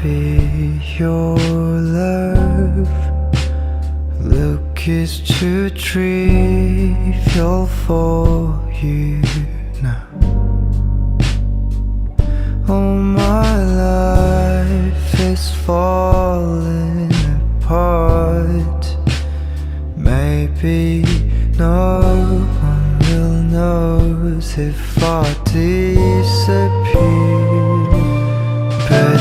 be your love. Look is too trivial for you now. Oh, my life is falling apart. Maybe no one will notice if I disappear, but